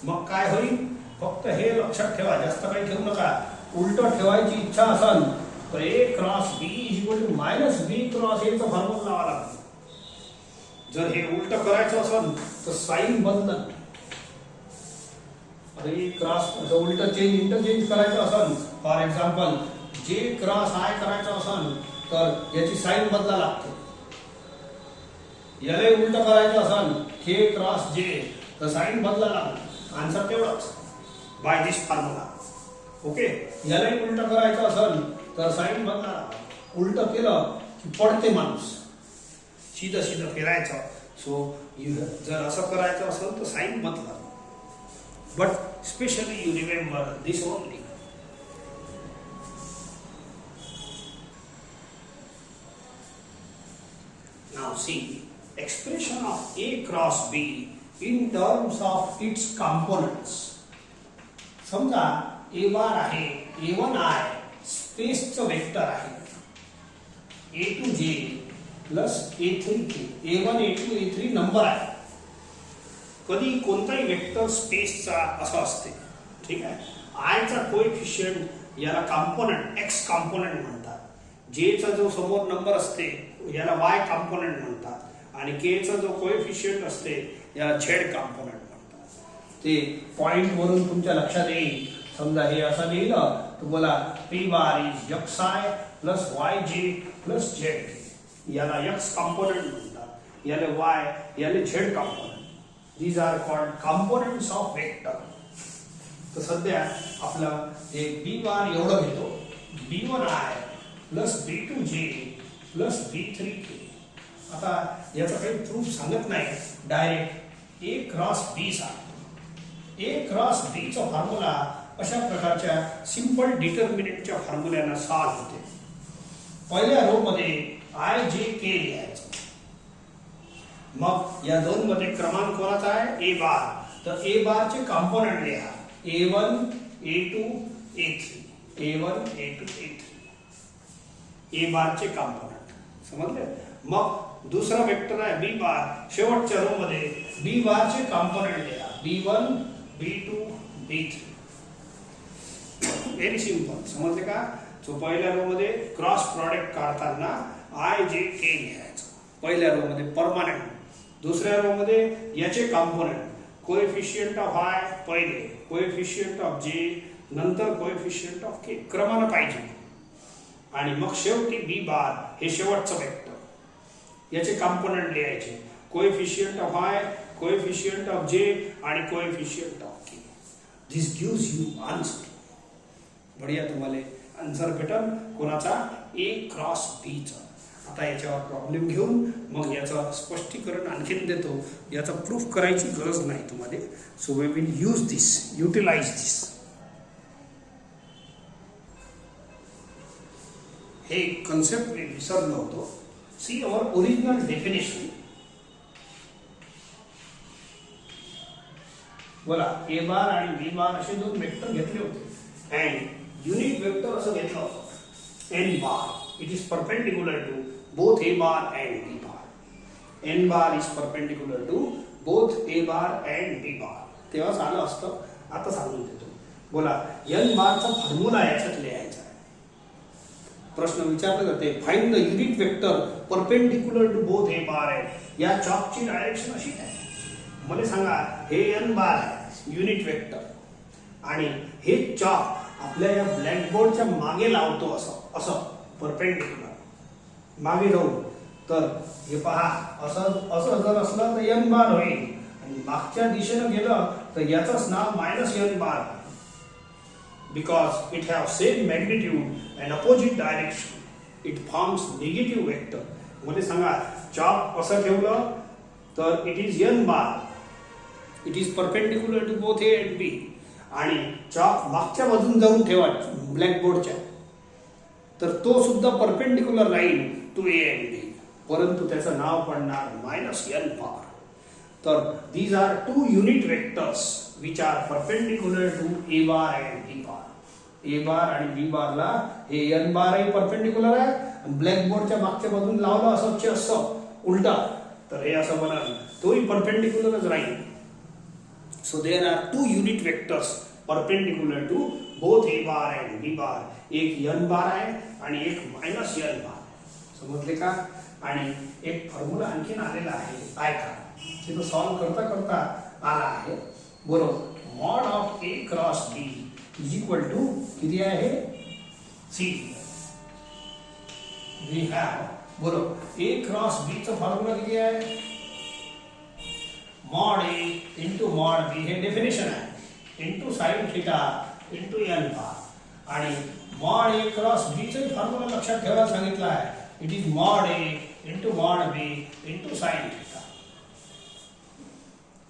मग काय होईल? फक्त हे लक्षात ठेवा, जास्त काही ठेवू नका. उलट ठेवायची इच्छा असेल तर A cross B is equal to minus B cross A चा फॉर्म्युला लावा लागतो. जर हे उलट करायचं असेल तर साइन बदलत. अरे क्रॉस उलट चेंज इंटरचेंज करायचं असेल, for example J cross I करायचं असेल तर याची साइन बदला लागते. याला उलट करायचं असेल K क्रॉस J तर साइन बदला लागते. आन्सर तेवढाच बाय दिस फॉर्म्युला. ओके. याला उलट करायचं असेल तर साइन बदला लागते. उलट केलं की पडते माणूस. सीधा सीधा फिरायचं. सो जर असं करायचं असेल तर साइन बदला. But specially you remember this only. Now see expression of A cross B in terms of its components. समजा A बार आहे, A1I स्पेसचं वेक्टर आहे, A2J plus A3K. A1 A2 A3 number आहे. कधी कोणताही वेक्टर स्पेसचा असं असते. ठीक आहे. I चा कोएफिशियंट याला कॉम्पोनंट एक्स कॉम्पोनंट म्हणतात. J चा जो समोर नंबर असते याला Y कॉम्पोनंट म्हणतात आणि K चा जो कोएफिशियंट असते याला Z कॉम्पोनंट म्हणतात. ते पॉइंट वरून तुमच्या लक्षात येईल. समजा हे असं लिहिलं तर बोला P bar is XI plus YJ plus ZK. याला X कॉम्पोनंट म्हणतात, याला Y, याला Z component. These are called components of vector. तर सध्या आपलं हे B बार एवढं घेतो. B1I plus B2J plus B3K. आता याचा काही प्रूफ सांगत नाही, डायरेक्ट A क्रॉस B सांगतो. A क्रॉस B चा फॉर्म्युला अशा प्रकारच्या सिंपल डिटर्मिनंटच्या फॉर्म्युल्याला सॉल्व्ह होते. पहिल्या रो मध्ये IJK लिहायचं. मग या दोन मध्ये क्रमांक कोणाचा आहे? A बार. तर A बार चे कॉम्पोनंट लिहा. A1 A2 A3. A1 A2 A3. A बार चे कॉम्पोनंट समजले. मग दुसरा वेक्टर आहे B बार. शेवटच्या रो मध्ये B बार चे कॉम्पोनंट लिहा. B1 B2 B3. Very simple. समजले का? सो पहिल्या रो मध्ये क्रॉस प्रॉडक्ट काढताना IJK लिहायचं. पहिल्या रो मध्ये परमनंट. दुसऱ्या रो मध्ये याचे कॉम्पोनंट. कोएफिशियंट ऑफ I पहिले, कोएफिशियंट ऑफ J, नंतर कोएफिशियंट ऑफ K. क्रमाने पाहिजे. आणि मग शेवटी B बार हे शेवटचं वेक्टर. याचे कॉम्पोनंट लिहायचे. Coefficient of I, coefficient of J आणि coefficient of K. This gives you answer. बढिया. तुम्हाला आन्सर भेटल कोणाचा? A क्रॉस B चा. आता याच्यावर प्रॉब्लेम घेऊन मग याचं स्पष्टीकरण आणखीन देतो. याचा प्रूफ करायची गरज नाही तुम्हाला. So we will use this, utilize this. हे कन्सेप्ट मी विसरलो होतो. See our original definition. बोला A बार आणि B बार असे दोन वेक्टर घेतले होते अँड युनिट वेक्टर असं घेतलं होतं N bar. It is perpendicular to both A bar and B bar. N bar is perpendicular to both A bar and B bar. तेव्हा झालं असतं. आता सांगून देतो. बोला N बारचा फॉर्म्युला याच्यात लिहायचा आहे. प्रश्न विचारला जाते find the unit vector perpendicular to both A bar and. या चॉकची डायरेक्शन अशी आहे. मला सांगा हे N बार आहे युनिट वेक्टर आणि हे चॉक आपल्या या ब्लॅकबोर्डच्या मागे लावतो असं असं परपेंडिक्युलर मागे जाऊन तर हे पहा, असं असं जर असलं तर n बार होईल आणि मागच्या दिशेनं गेलं तर याचंच नाव -n bar, because it have same magnitude and opposite direction. It forms negative vector. मला सांगा, चॉप असं ठेवलं तर it is n bar, it is perpendicular to both A and B. आणि चॉप मागच्या बाजून जाऊन ठेवा ब्लॅकबोर्डच्या, तर तो सुद्धा परपेंडिक्युलर राहील टू A and B, परंतु त्याचं नाव पडणार -n बार. तर these are two unit vectors which are perpendicular to A bar and B bar. A bar आणि B बारला हे n बारही परपेंडिक्युलर आहे, ब्लॅकबोर्डच्या मागच्या बाजून लावलं असं असं उलटा, तर हे असं बनल, तोही परपेंडिक्युलरच राहील. So there are two unit vectors perpendicular to both A bar and B bar. एक n बार आहे आणि एक -n बार. समजले का? आणि एक फॉर्म्युला आणखीन आलेला आहे, काय का तो सॉल्व करता करता आला आहे. बरोबर, mod of A cross B is equal to किती आहे? सी वी हॅव, बरोबर, A क्रॉस B चा फॉर्म्युला किती आहे? Mod A into mod B, हे डेफिनेशन आहे, into sine theta into n bar. आणि मॉड A क्रॉस B चा फॉर्म्युला लक्षात ठेवायला सांगितला आहे, it is mod A into mod B into sine theta.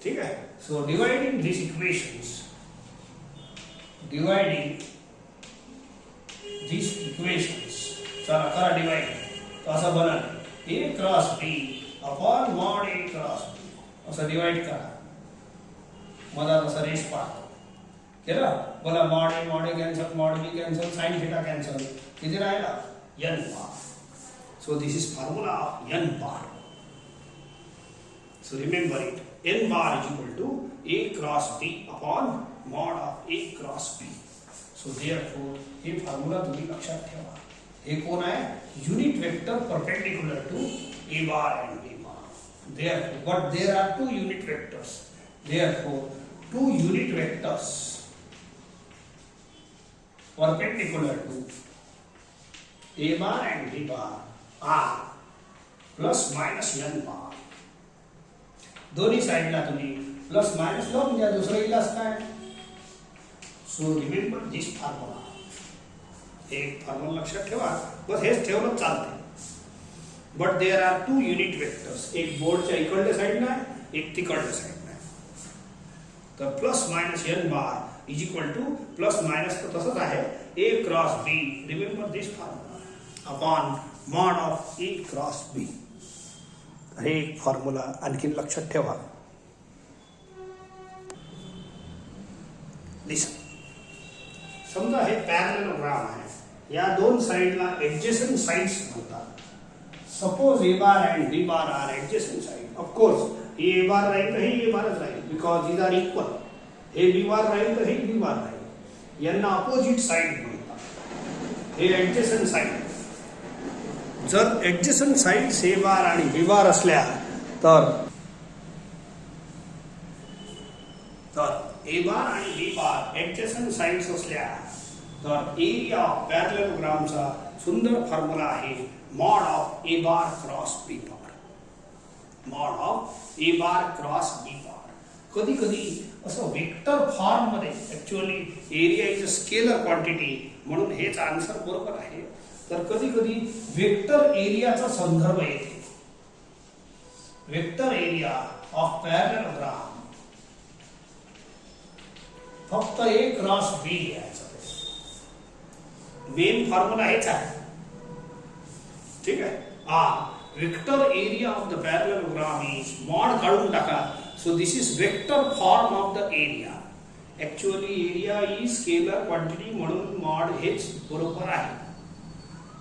ठीक आहे. सो डिवाइडिंग दिस इक्वेशंस, चला करा डिवाइड. तो असं बनल A cross B upon mod A cross B, असं डिवाइड करा. मधात असं रेष पाहतो केलं. बोला, mod A cancel, mod B cancel, sine theta cancel, किती राहिला? n bar. So this is formula of n bar. So remember it, n bar is equal to A cross B upon mod of A cross B. So therefore हे formula तुम्ही लक्षात ठेवा. हे कोण आहे? Unit vector perpendicular to A bar and B bar. Therefore, but there are two unit vectors. Therefore, two unit vectors perpendicular to A bar and B bar are plus minus n bar. दोन्ही साइडला तुम्ही plus minus लावून द्या, दुसरा इलाज काय? So remember this formula. एक formula लक्षात ठेवा, बस हेच ठेवलं चालते. But there are two unit vectors, एक बोर्डच्या इकडल्या साइडला आहे, एक तिकडल्या साइडला आहे. तर plus minus n bar is equal two plus minus, तर तसंच आहे, A cross B. Remember this formula upon mod of A cross B. हे एक फॉर्म्युला आणखीन लक्षात ठेवा. लिसन, समजा हे पॅरलेलोग्राम आहे, या दोन साइडला एडजेसंट साइड्स म्हणतात. Suppose A bar and B bar are adjacent side. Of course हे A बार राहील तर हे A बारच राहील, बिकॉज दीज आर इक्वल. हे B बार राहील तर हे B बार राहील. यांना अपोजिट साइड म्हणतात. हे एडजेसंट साइड. जर एडजेसंट साइड्स A बार आणि B बार असल्या तर A बार आणि B बार एडजेसंट साइड्स असल्या तर एरिया ऑफ पॅरलेलोग्रामचा सुंदर फॉर्म्युला आहे, mod of A bar cross B bar. Mod of A bar cross B बार. कधी कधी असं वेक्टर फॉर्म मध्ये, actually area is a scalar quantity, म्हणून हेच आन्सर बरोबर आहे. तर कधी कधी वेक्टर एरियाचा संदर्भ येते. वेक्टर एरिया ऑफ पॅरलेलोग्राम फक्त A क्रॉस B यायचं. मेन फॉर्म्युला हेच आहे. ठीक आहे. Vector area of the parallelogram is, mod काढून टाका. So this is vector form of the area. Actually area is scalar quantity, म्हणून मॉड हेच बरोबर आहे.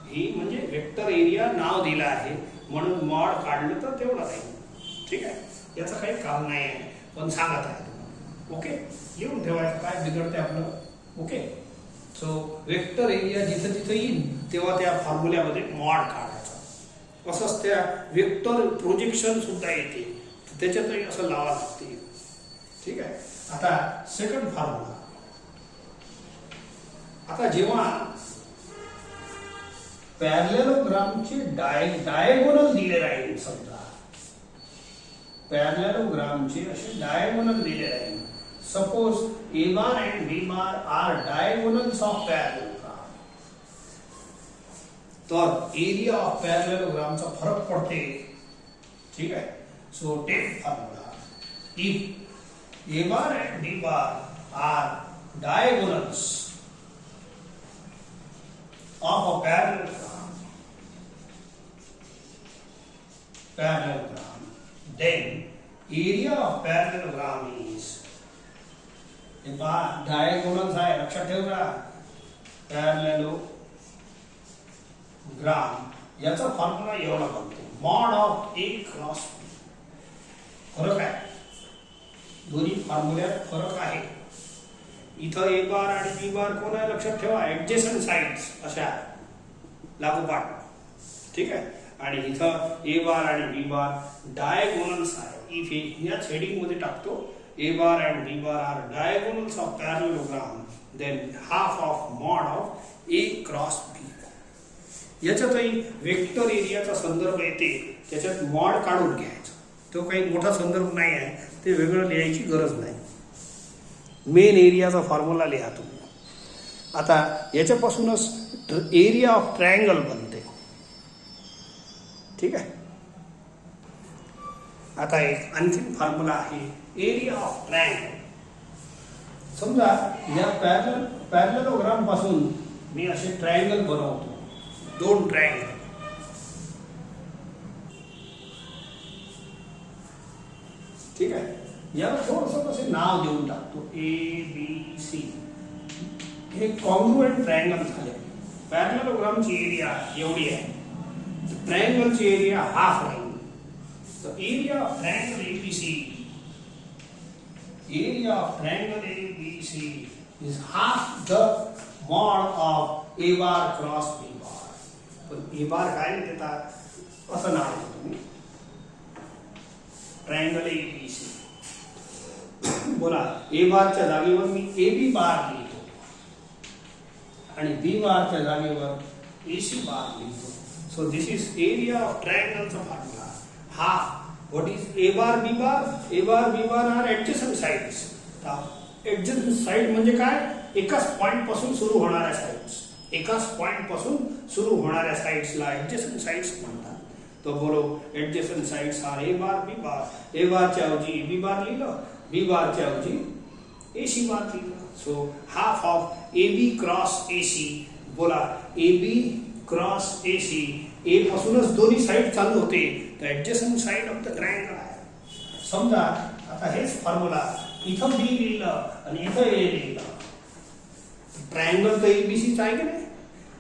ही म्हणजे वेक्टर एरिया नाव दिलं आहे, म्हणून मॉड काढलं तर तेवढं राहील. ठीक आहे, याचं काही काम नाही आहे, पण सांगत आहे तुम्हाला. ओके, लिहून ठेवायचं, काय बिघडते आपलं. ओके, सो वेक्टर एरिया जिथं जिथं येईल तेव्हा त्या फॉर्म्युल्यामध्ये मॉड काढायचा. असंच त्या वेक्टर प्रोजेक्शन सुद्धा येते, त्याच्यातही असं लावा लागते. ठीक आहे. आता सेकंड फॉर्म्युला. आता जेव्हा पॅरलेलोग्रामचे डायगोनल दिले राहील. समजा पॅरलेलोग्रामचे असे डायगोनल दिले राहील. Suppose A bar and B bar are diagonals of parallelogram. तर एरिया ऑफ पॅरलेलोग्रामचा फरक पडते. ठीक आहे. So take formula. If A bar and B bar are diagonals of a parallelogram, then area of parallelogram is diagonals आहे लक्षात ठेवा. Parallelogram याचा फॉर्म्युला एवढा बनतो mod of A cross B. फरक आहे, दोन्ही फॉर्म्युल्यात फरक आहे. इथं A बार आणि B बार कोण आहे लक्षात ठेवा, ऍडजेसंट साइड्स अशा लागोपाठ. ठीक आहे. आणि इथं A बार आणि B बार डायगोनल्स आहे. इफ याच हेडिंग मध्ये टाकतो A bar and B bar are diagonals of parallelogram, then half of mod of A cross B. याच्यातही वेक्टर एरियाचा संदर्भ येते, त्याच्यात मॉड काढून घ्यायचा. तो काही मोठा संदर्भ नाही आहे, ते वेगळं लिहायची गरज नाही. मेन एरियाचा फॉर्म्युला लिहा तुम्ही. आता याच्यापासूनच एरिया ऑफ ट्रायंगल बनते. ठीक आहे. आता एक आणखीन फॉर्म्युला आहे एरिया ऑफ ट्रायंगल. समजा या पॅरलेलोग्राम पासून मी असे ट्रायंगल बनवतो, दोन ट्रायंगल. ठीक आहे. याला थोडंसं असे नाव देऊन टाकतो ABC. हे कॉन्ग्रुएंट ट्रायंगल झाले. पॅरलेलोग्रामची एरिया एवढी आहे, ट्रायंगलची एरिया हाफ राहील. So area of triangle ABC is half the mod of A bar cross B bar. पण A bar काय देतात असं नाव आहे तुम्ही. Triangle ABC. बोला A बारच्या जागेवर मी AB बार लिहितो आणि B बारच्या जागेवर AC बार लिहितो. So this is area of ट्रायंगलचा formula. Half. What is A bar B bar? A bar B bar are adjacent sides. Adjacent side म्हणजे काय? एकाच पॉइंट पासून सुरू होणाऱ्या साइड्स. एकाच पॉइंट पासून सुरू होणाऱ्या साइड्सला adjacent sides म्हणतात. तो बोलो adjacent sides are A bar B bar. A bar च्या ऐवजी B bar लिहिलं, B bar च्या ऐवजी AC bar लिहिलं. So half of AB cross AC. बोला AB cross AC. A पासूनच दोन्ही साइड चालू होते, तर adjacent side of the triangle आहे. समजा आता हेच फॉर्म्युला इथं B लिहिलं आणि इथं A लिहिलं. ट्रायंगल तर ABCच आहे की नाही.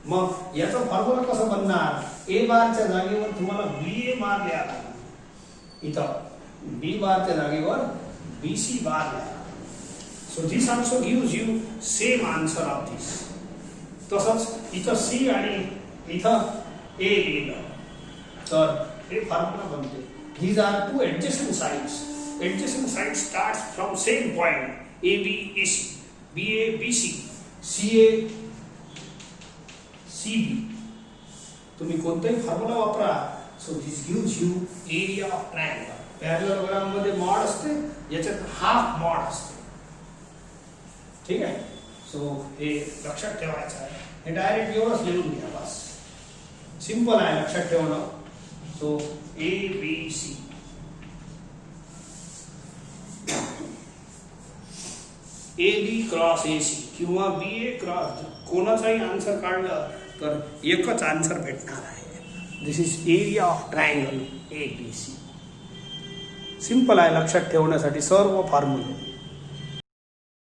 मग याचा फॉर्म्युला कसा बनणार? A बारच्या जागेवर तुम्हाला BA बार लिहायला लागणार. इथं B बारच्या जागेवर BC बार लिहायला. So this also gives you same answer of this. तसंच इथं C आणि इथं A लिहिलं तर हे फॉर्म्युला बनते. These are two adjacent sides. Adjacent side starts from same point AB AC, BA BC, CA CB. तुम्ही कोणताही फॉर्म्युला वापरा. So this gives you area of triangle. Parallelogram मध्ये मॉड असते, याच्यात हाफ मॉड असते. ठीक आहे. सो हे लक्षात ठेवायचं आहे. हे डायरेक्ट एवढंच लिहून घ्या बस. सिंपल आहे लक्षात ठेवणं. So ABC AB cross AC किंवा BA क्रॉस कोणाचाही आन्सर काढलं तर एकच आन्सर भेटणार आहे. This is area of triangle ABC. Simple आहे लक्षात ठेवण्यासाठी सर्व फॉर्म्युले.